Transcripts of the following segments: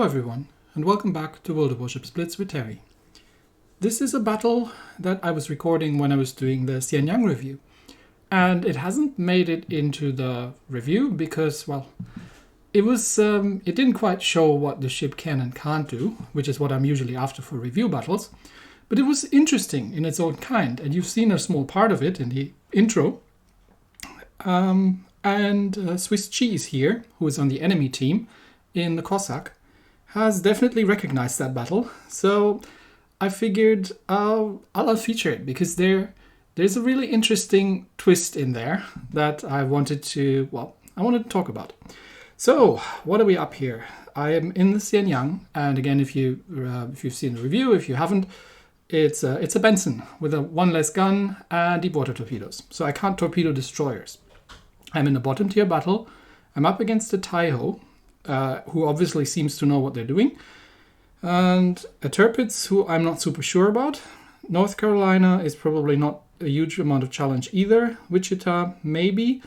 everyone, and welcome back to World of Warships Blitz with Terry. This is a battle that I was recording when I was doing the Hsien Yang review, and it hasn't made it into the review because, well, it didn't quite show what the ship can and can't do, which is what I'm usually after for review battles, but it was interesting in its own kind, and you've seen a small part of it in the intro. Swiss Cheese here, who is on the enemy team in the Cossack, has definitely recognized that battle. So I figured I'll feature it because there's a really interesting twist in there that I wanted to talk about. So what are we up here? I am in the Hsien Yang, and again, if you've seen the review, if you haven't, it's a Benson with a one less gun and deep water torpedoes. So I can't torpedo destroyers. I'm in a bottom tier battle. I'm up against a Taiho, who obviously seems to know what they're doing, and a Tirpitz, who I'm not super sure about. North Carolina is probably not a huge amount of challenge either. Wichita, maybe.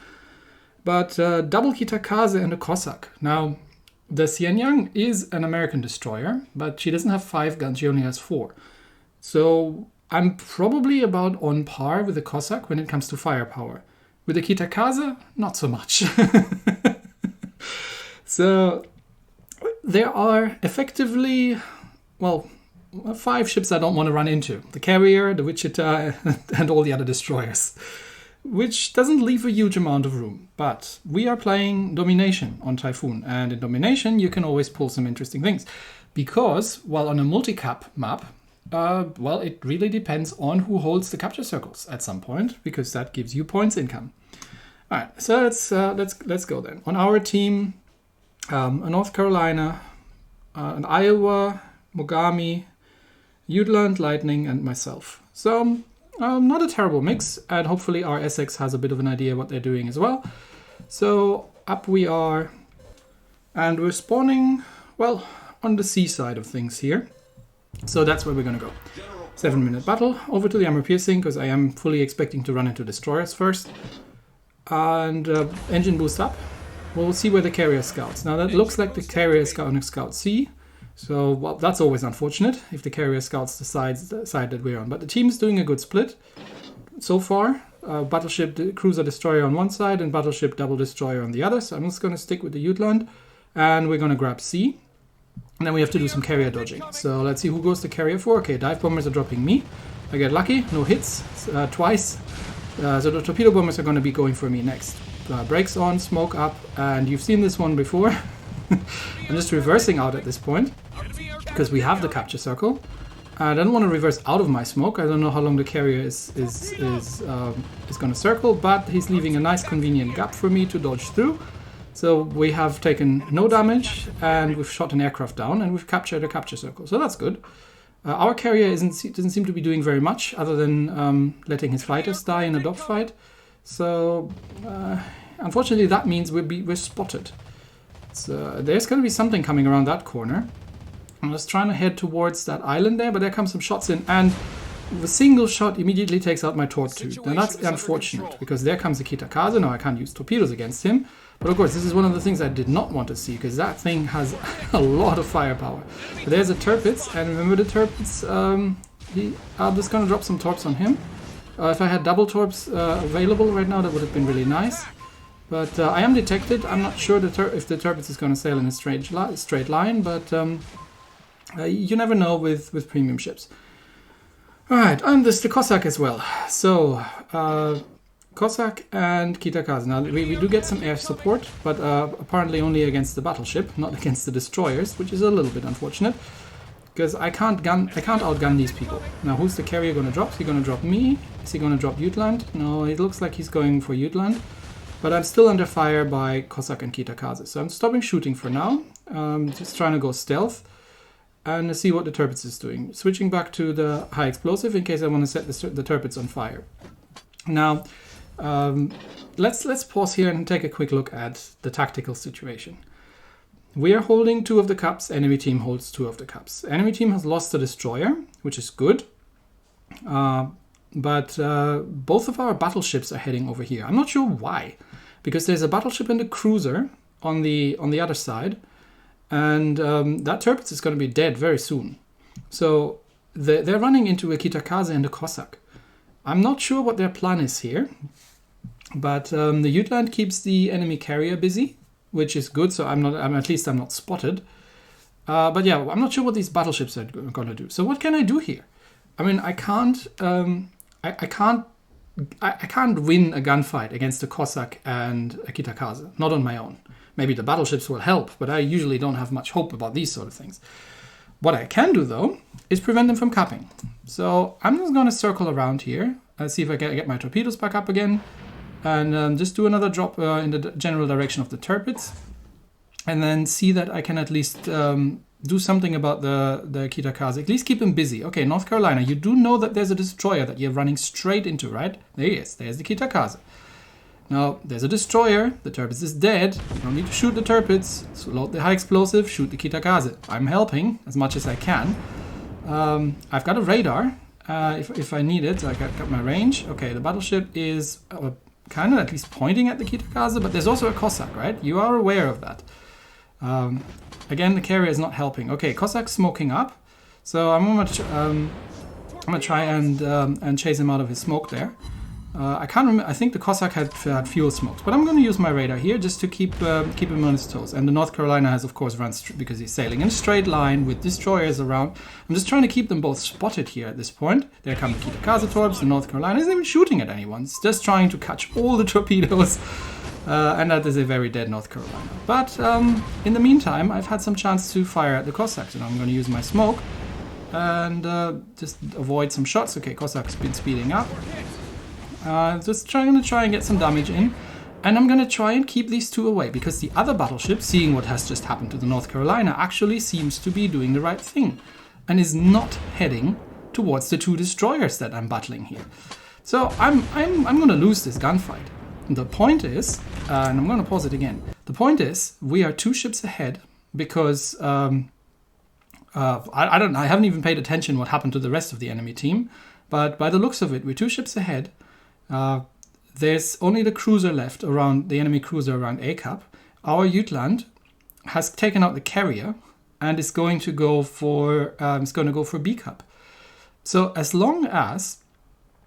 But double Kitakaze and a Cossack. Now, the Hsien Yang is an American destroyer, but she doesn't have 5 guns, she only has 4. So I'm probably about on par with the Cossack when it comes to firepower. With the Kitakaze, not so much. So there are effectively, 5 ships I don't want to run into. The carrier, the Wichita, and all the other destroyers. Which doesn't leave a huge amount of room. But we are playing Domination on Typhoon. And in Domination, you can always pull some interesting things. Because, while on a multi-cap map, it really depends on who holds the capture circles at some point. Because that gives you points income. Alright, so let's go then. On our team, a North Carolina, an Iowa, Mogami, Jutland, Lightning, and myself. So, not a terrible mix, and hopefully our Essex has a bit of an idea what they're doing as well. So, up we are, and we're spawning, on the seaside of things here. So that's where we're going to go. 7-minute battle, over to the armor piercing, because I am fully expecting to run into destroyers first. And engine boost up. We'll see where the carrier scouts. Now that looks like the carrier is on Scout C. So, that's always unfortunate if the carrier scouts the side that we're on. But the team's doing a good split so far. Battleship cruiser destroyer on one side and battleship double destroyer on the other. So I'm just going to stick with the Jutland. And we're going to grab C. And then we have to do some carrier dodging. So let's see who goes to carrier for. Okay, dive bombers are dropping me. I get lucky. No hits. Twice. So the torpedo bombers are going to be going for me next. Brakes on, smoke up, and you've seen this one before. I'm just reversing out at this point because we have the capture circle. I don't want to reverse out of my smoke. I don't know how long the carrier is going to circle, but he's leaving a nice convenient gap for me to dodge through. So we have taken no damage, and we've shot an aircraft down, and we've captured a capture circle. So that's good. Our carrier doesn't seem to be doing very much other than letting his fighters die in a dogfight. So, unfortunately, that means we're spotted. So, there's going to be something coming around that corner. I'm just trying to head towards that island there, but there come some shots in, and the single shot immediately takes out my Tortue. Now, that's unfortunate, because there comes the Kitakaze. Now, I can't use torpedoes against him. But, of course, this is one of the things I did not want to see, because that thing has a lot of firepower. But there's a Tirpitz, and remember the Tirpitz, I'm just going to drop some torps on him. If I had double torps available right now, that would have been really nice. But I am detected. I'm not sure if the Tirpitz is going to sail in a straight line, but you never know with premium ships. Alright, and there's the Cossack as well. So, Cossack and Kitakaze. Now, we do get some air support, but apparently only against the battleship, not against the destroyers, which is a little bit unfortunate. Because I can't outgun these people. Now, who's the carrier going to drop? Is he going to drop me? Is he going to drop Jutland? No, it looks like he's going for Jutland. But I'm still under fire by Cossack and Kitakaze. So I'm stopping shooting for now. Just trying to go stealth. And see what the Tirpitz is doing. Switching back to the high explosive in case I want to set the Tirpitz on fire. Now, let's pause here and take a quick look at the tactical situation. We are holding 2 of the cups. Enemy team holds 2 of the cups. Enemy team has lost a destroyer, which is good. But both of our battleships are heading over here. I'm not sure why. Because there's a battleship and a cruiser on the other side. And that Tirpitz is going to be dead very soon. So they're running into a Kitakaze and a Cossack. I'm not sure what their plan is here, but the Jutland keeps the enemy carrier busy, which is good. So at least I'm not spotted. But yeah, I'm not sure what these battleships are going to do. So what can I do here? I mean, I can't win a gunfight against a Cossack and a Kitakaze, not on my own. Maybe the battleships will help, but I usually don't have much hope about these sort of things. What I can do, though, is prevent them from capping. So I'm just going to circle around here, see if I can get my torpedoes back up again, and just do another drop in the general direction of the Tirpitz, and then see that I can at least do something about the Kitakaze. At least keep him busy. Okay, North Carolina, you do know that there's a destroyer that you're running straight into, right? There he is. There's the Kitakaze. Now, there's a destroyer. The Tirpitz is dead. You don't need to shoot the Tirpitz. So load the high explosive, shoot the Kitakaze. I'm helping as much as I can. I've got a radar if I need it. I got my range. Okay, the battleship is kind of at least pointing at the Kitakaze, but there's also a Cossack, right? You are aware of that. Again, the carrier is not helping. Okay, Cossack's smoking up. So I'm gonna try and chase him out of his smoke there. I can't remember. I think the Cossack had fuel smokes, but I'm going to use my radar here just to keep him on his toes. And the North Carolina has, of course, run because he's sailing in a straight line with destroyers around. I'm just trying to keep them both spotted here at this point. There come the Kitakaze torps. The North Carolina isn't even shooting at anyone. It's just trying to catch all the torpedoes. And that is a very dead North Carolina. But in the meantime, I've had some chance to fire at the Cossacks, and I'm going to use my smoke and just avoid some shots. Okay, Cossacks been speeding up. Just trying to get some damage in, and I'm going to try and keep these two away, because the other battleship, seeing what has just happened to the North Carolina, actually seems to be doing the right thing and is not heading towards the two destroyers that I'm battling here. So I'm going to lose this gunfight. The point is, and I'm going to pause it again. The point is, we are 2 ships ahead because I haven't even paid attention what happened to the rest of the enemy team, but by the looks of it, we're 2 ships ahead. There's only the cruiser left around, the enemy cruiser around A Cap. Our Jutland has taken out the carrier and is going to go for B Cap. So as long as,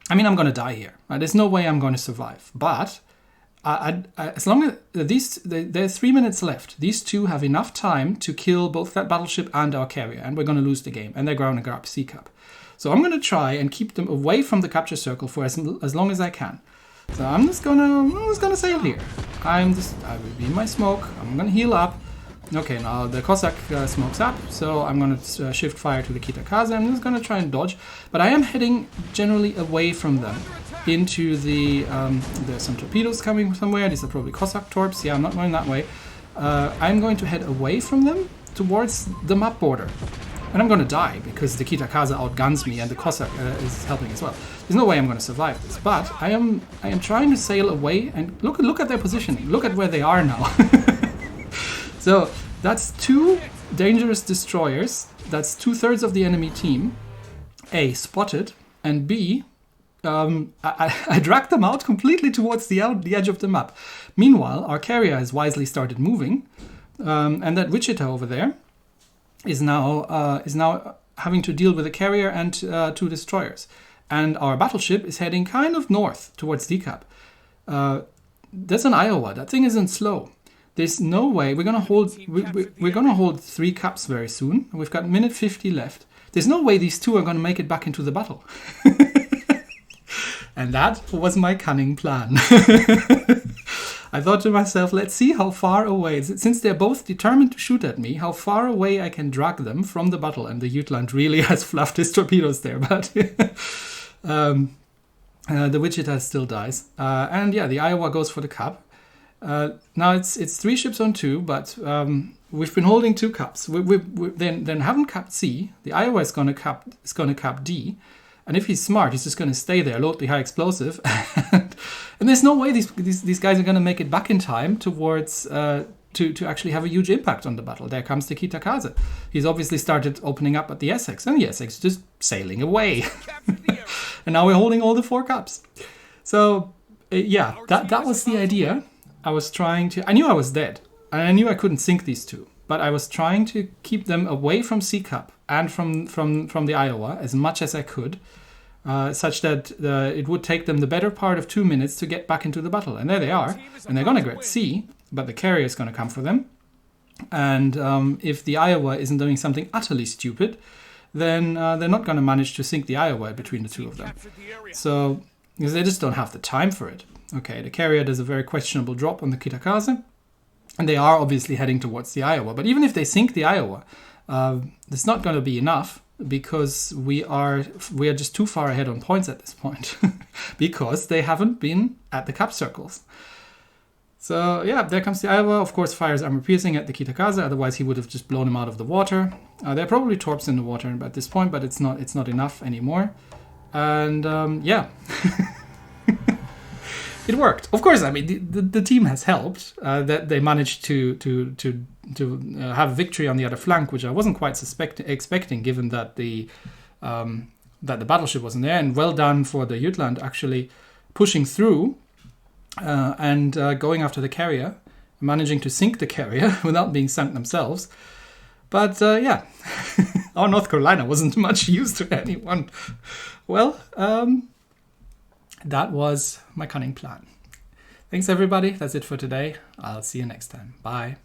I mean, I'm going to die here. There's no way I'm going to survive. But as long as there's 3 minutes left, these two have enough time to kill both that battleship and our carrier, and we're going to lose the game, and they're going to grab C Cap. So I'm going to try and keep them away from the capture circle for as long as I can. So I'm just gonna sail here. I will be in my smoke. I'm gonna heal up. Okay, now the Cossack smokes up, so I'm gonna shift fire to the Kitakaze. I'm just gonna try and dodge, but I am heading generally away from them into the. There's some torpedoes coming somewhere. These are probably Cossack torps. Yeah, I'm not going that way. I'm going to head away from them towards the map border. And I'm going to die because the Kitakaze outguns me and the Cossack is helping as well. There's no way I'm going to survive this. But I am trying to sail away, and look at their positioning. Look at where they are now. So that's 2 dangerous destroyers. That's 2/3 of the enemy team. A, spotted, and B, I dragged them out completely towards the edge of the map. Meanwhile, our carrier has wisely started moving, and that Wichita over there is now having to deal with a carrier and 2 destroyers, and our battleship is heading kind of north towards DCAP. That's an Iowa. That thing isn't slow. There's no way we're gonna hold. We're gonna hold 3 caps very soon. We've got minute 50 left. There's no way these 2 are gonna make it back into the battle. And that was my cunning plan. I thought to myself, let's see how far away, since they're both determined to shoot at me, how far away I can drag them from the battle. And the Jutland really has fluffed his torpedoes there, but the Wichita still dies. And yeah, the Iowa goes for the cap. Now it's 3 ships on 2, but we've been holding 2 caps. We then haven't capped C. The Iowa is going to cap D. And if he's smart, he's just going to stay there, load the high explosive, and there's no way these guys are going to make it back in time towards to actually have a huge impact on the battle. There comes the Kitakaze. He's obviously started opening up at the Essex, and the Essex is just sailing away. And now we're holding all the 4 caps. So yeah, that was the idea. I was trying to. I knew I was dead, and I knew I couldn't sink these 2. but I was trying to keep them away from Sea Cup and from the Iowa as much as I could, such that it would take them the better part of 2 minutes to get back into the battle. And there they are, and they're going to get C, but the carrier is going to come for them. And if the Iowa isn't doing something utterly stupid, then they're not going to manage to sink the Iowa between the two of them. So, because they just don't have the time for it. Okay, the carrier does a very questionable drop on the Kitakaze, and they are obviously heading towards the Iowa. But even if they sink the Iowa, it's not going to be enough, because we are just too far ahead on points at this point, because they haven't been at the Cup circles. So yeah, there comes the Iowa. Of course, fires armor piercing at the Kitakaze. Otherwise, he would have just blown him out of the water. There are probably torps in the water at this point, but it's not enough anymore. And yeah. It worked. Of course, I mean, the team has helped. That they managed to have victory on the other flank, which I wasn't quite expecting, given that the battleship wasn't there. And well done for the Jutland actually pushing through and going after the carrier, managing to sink the carrier without being sunk themselves. But yeah, our North Carolina wasn't much use to anyone. Well, that was my cunning plan. Thanks, everybody. That's it for today. I'll see you next time. Bye.